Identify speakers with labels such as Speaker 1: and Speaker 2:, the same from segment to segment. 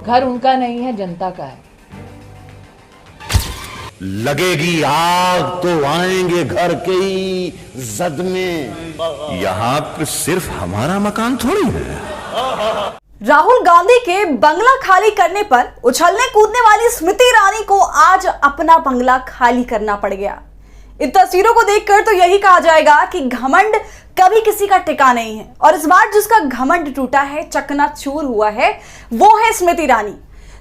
Speaker 1: घर उनका नहीं है, जनता का है।
Speaker 2: लगेगी आग तो आएंगे घर के ही जद में। यहाँ पे सिर्फ हमारा मकान थोड़ी है।
Speaker 3: राहुल गांधी के बंगला खाली करने पर उछलने कूदने वाली स्मृति ईरानी को आज अपना बंगला खाली करना पड़ गया। इन तस्वीरों को देखकर तो यही कहा जाएगा कि घमंड कभी किसी का टिका नहीं है, और इस बार जिसका घमंड टूटा है, चकनाचूर हुआ है, वो है स्मृति ईरानी।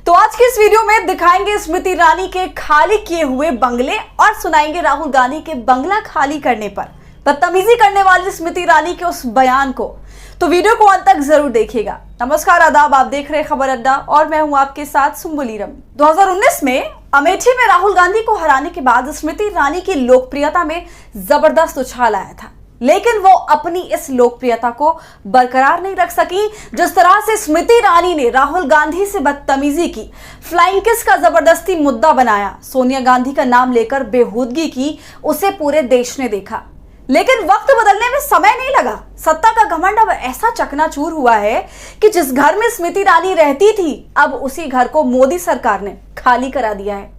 Speaker 3: तो आज की इस वीडियो में दिखाएंगे स्मृति ईरानी के खाली किए हुए बंगले और सुनाएंगे राहुल गांधी के बंगला खाली करने पर बदतमीजी करने वाली स्मृति ईरानी के उस बयान को। तो वीडियो को अंत तक जरूर देखिएगा। नमस्कार, आदाब, आप देख रहे हैं खबर अड्डा और मैं हूं आपके साथ सुम्बुली रमी। 2019 में अमेठी में राहुल गांधी को हराने के बाद स्मृति ईरानी की लोकप्रियता में जबरदस्त उछाल आया था, लेकिन वो अपनी इस लोकप्रियता को बरकरार नहीं रख सकी। जिस तरह से स्मृति ईरानी ने राहुल गांधी से बदतमीजी की, फ्लाइंग किस का जबरदस्ती मुद्दा बनाया, सोनिया गांधी का नाम लेकर बेहूदगी की, उसे पूरे देश ने देखा। लेकिन वक्त बदलने में समय नहीं लगा। सत्ता का घमंड अब ऐसा चकनाचूर हुआ है कि जिस घर में स्मृति ईरानी रहती थी, अब उसी घर को मोदी सरकार ने खाली करा दिया है।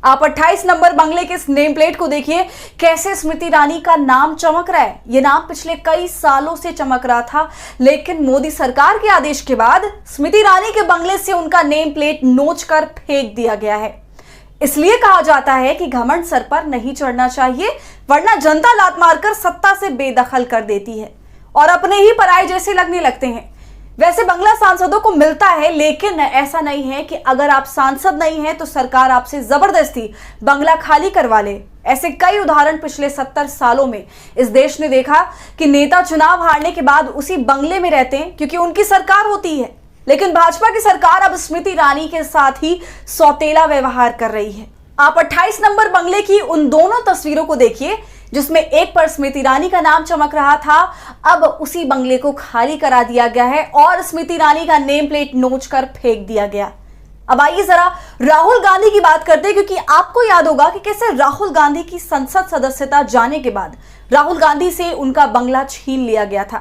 Speaker 3: आप 28 नंबर बंगले के इस नेम प्लेट को देखिए, कैसे स्मृति ईरानी का नाम चमक रहा है। ये नाम पिछले कई सालों से चमक रहा था, लेकिन मोदी सरकार के आदेश के बाद स्मृति ईरानी के बंगले से उनका नेम प्लेट नोच कर फेंक दिया गया है। इसलिए कहा जाता है कि घमंड सर पर नहीं चढ़ना चाहिए, वरना जनता लात मारकर सत्ता से बेदखल कर देती है और अपने ही पराये जैसे लगने लगते हैं। वैसे बंगला सांसदों को मिलता है, लेकिन ऐसा नहीं है कि अगर आप सांसद नहीं हैं तो सरकार आपसे जबरदस्ती बंगला खाली करवा ले। ऐसे कई उदाहरण पिछले 70 सालों में इस देश ने देखा कि नेता चुनाव हारने के बाद उसी बंगले में रहते हैं क्योंकि उनकी सरकार होती है। लेकिन भाजपा की सरकार अब स्मृति ईरानी के साथ ही सौतेला व्यवहार कर रही है। आप 28 नंबर बंगले की उन दोनों तस्वीरों को देखिए, जिसमें एक पर स्मृति ईरानी का नाम चमक रहा था, अब उसी बंगले को खाली करा दिया गया है और स्मृति ईरानी का नेम प्लेट नोच कर फेंक दिया गया। अब आइए जरा राहुल गांधी की बात करते हैं, क्योंकि आपको याद होगा कि कैसे राहुल गांधी की संसद सदस्यता जाने के बाद राहुल गांधी से उनका बंगला छीन लिया गया था।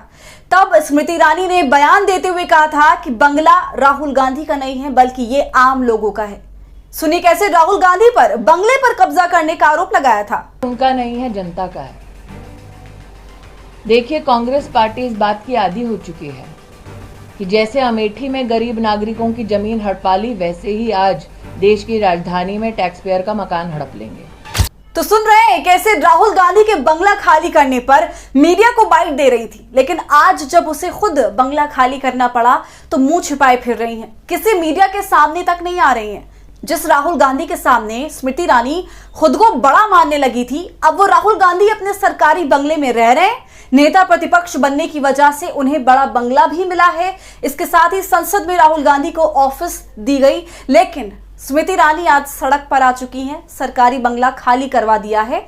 Speaker 3: तब स्मृति ईरानी ने बयान देते हुए कहा था कि बंगला राहुल गांधी का नहीं है, बल्कि ये आम लोगों का है। सुनिए कैसे राहुल गांधी पर बंगले पर कब्जा करने का आरोप लगाया था।
Speaker 1: उनका नहीं है, जनता का है। देखिए, कांग्रेस पार्टी इस बात की आदी हो चुकी है कि जैसे अमेठी में गरीब नागरिकों की जमीन हड़प ली, वैसे ही आज देश की राजधानी में टैक्स पेयर का मकान हड़प लेंगे।
Speaker 3: तो सुन रहे हैं कैसे राहुल गांधी के बंगला खाली करने पर मीडिया को बाइट दे रही थी, लेकिन आज जब उसे खुद बंगला खाली करना पड़ा तो मुंह छिपाए फिर रही हैं, किसी मीडिया के सामने तक नहीं आ रही हैं। जिस राहुल गांधी के सामने स्मृति ईरानी खुद को बड़ा मानने लगी थी, अब वो राहुल गांधी अपने सरकारी बंगले में रह रहे हैं। नेता प्रतिपक्ष बनने की वजह से उन्हें बड़ा बंगला भी मिला है। इसके साथ ही संसद में राहुल गांधी को ऑफिस दी गई, लेकिन स्मृति ईरानी आज सड़क पर आ चुकी हैं, सरकारी बंगला खाली करवा दिया है।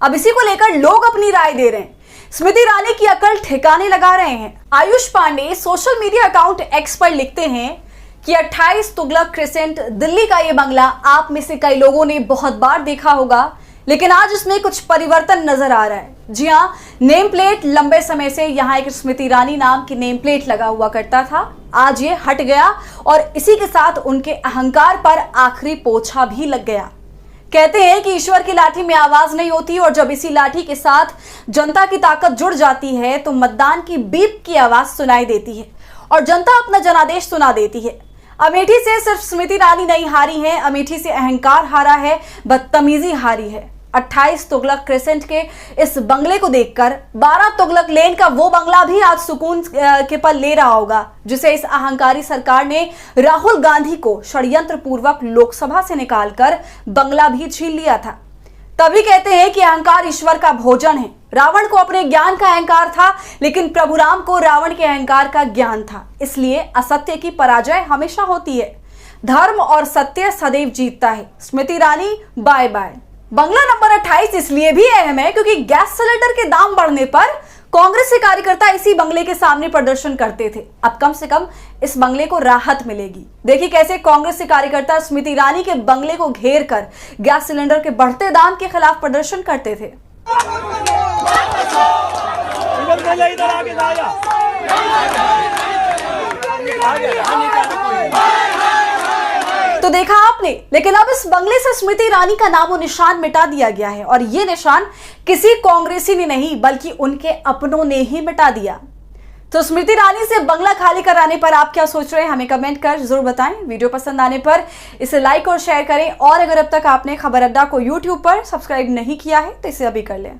Speaker 3: अब इसी को लेकर लोग अपनी राय दे रहे हैं, स्मृति ईरानी की अकल ठिकाने लगा रहे हैं। Ayush Pandey social media account X पर लिखते हैं कि 28 तुगलक क्रिसेंट दिल्ली का ये बंगला आप में से कई लोगों ने बहुत बार देखा होगा, लेकिन आज इसमें कुछ परिवर्तन नजर आ रहा है। जी हाँ, नेम प्लेट लंबे समय से यहाँ एक स्मृति ईरानी नाम की नेम प्लेट लगा हुआ करता था, आज ये हट गया और इसी के साथ उनके अहंकार पर आखिरी पोछा भी लग गया। कहते हैं कि ईश्वर की लाठी में आवाज नहीं होती, और जब इसी लाठी के साथ जनता की ताकत जुड़ जाती है तो मतदान की बीप की आवाज सुनाई देती है और जनता अपना जनादेश सुना देती है। अमेठी से सिर्फ स्मृति ईरानी नहीं हारी है, अमेठी से अहंकार हारा है, बदतमीजी हारी है। 28 तुगलक क्रिसेंट के इस बंगले को देखकर 12 तुगलक लेन का वो बंगला भी आज सुकून के पल ले रहा होगा, जिसे इस अहंकारी सरकार ने राहुल गांधी को षड्यंत्र पूर्वक लोकसभा से निकालकर बंगला भी छीन लिया था। तभी कहते हैं कि अहंकार ईश्वर का भोजन है। रावण को अपने ज्ञान का अहंकार था, लेकिन प्रभु राम को रावण के अहंकार का ज्ञान था। इसलिए असत्य की पराजय हमेशा होती है, धर्म और सत्य सदैव जीतता है। Smriti Irani bye bye. बंगला नंबर 28 इसलिए भी अहम है क्योंकि गैस सिलेंडर के दाम बढ़ने पर कांग्रेस के कार्यकर्ता इसी बंगले के सामने प्रदर्शन करते थे। अब कम से कम इस बंगले को राहत मिलेगी। देखिए कैसे कांग्रेस के कार्यकर्ता स्मृति ईरानी के बंगले को घेर कर गैस सिलेंडर के बढ़ते दाम के खिलाफ प्रदर्शन करते थे। तो देखा आपने, लेकिन अब इस बंगले से स्मृति ईरानी का नामो निशान मिटा दिया गया है और ये निशान किसी कांग्रेसी ने नहीं बल्कि उनके अपनों ने ही मिटा दिया। तो स्मृति ईरानी से बंगला खाली कराने पर आप क्या सोच रहे हैं, हमें कमेंट कर जरूर बताएं। वीडियो पसंद आने पर इसे लाइक और शेयर करें और अगर अब तक आपने खबर अड्डा को YouTube पर सब्सक्राइब नहीं किया है तो इसे अभी कर लें।